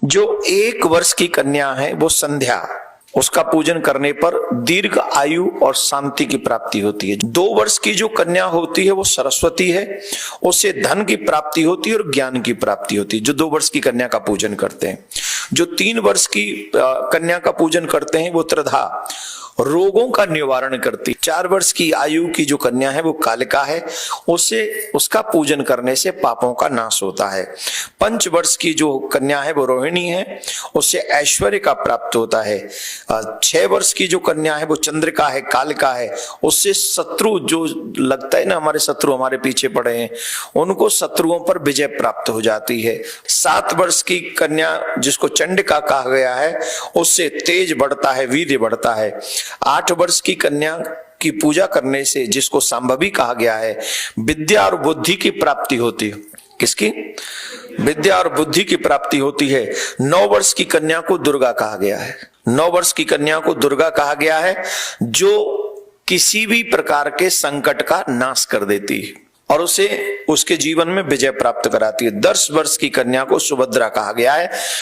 जो 1 वर्ष की कन्या है वो संध्या, उसका पूजन करने पर दीर्घ आयु और शांति की प्राप्ति होती है। 2 वर्ष की जो कन्या होती है वो सरस्वती है, उससे धन की प्राप्ति होती है और ज्ञान की प्राप्ति होती है, जो 2 वर्ष की कन्या का पूजन करते हैं। जो 3 वर्ष की कन्या का पूजन करते हैं वो त्रिधा, रोगों का निवारण करती। 4 वर्ष की आयु की जो कन्या है वो कालिका है, उससे उसका पूजन करने से पापों का नाश होता है। 5 वर्ष की जो कन्या है वो रोहिणी है, उससे ऐश्वर्य का प्राप्त होता है। 6 वर्ष की जो कन्या है वो चंद्रिका है, कालिका है, उससे शत्रु जो लगता है ना हमारे शत्रु हमारे पीछे पड़े हैं उनको शत्रुओं पर विजय प्राप्त हो जाती है। 7 वर्ष की कन्या जिसको चंडिका कहा गया है, उससे तेज बढ़ता है, वीर्य बढ़ता है। 8 वर्ष की कन्या की पूजा करने से जिसको संभवी कहा गया है, विद्या और बुद्धि की प्राप्ति होती है। किसकी? विद्या और बुद्धि की प्राप्ति होती है। 9 वर्ष की कन्या को दुर्गा कहा गया है। 9 वर्ष की कन्या को दुर्गा कहा गया है जो किसी भी प्रकार के संकट का नाश कर देती है और उसे उसके जीवन में विजय प्राप्त कराती है। 10 वर्ष की कन्या को सुभद्रा कहा गया है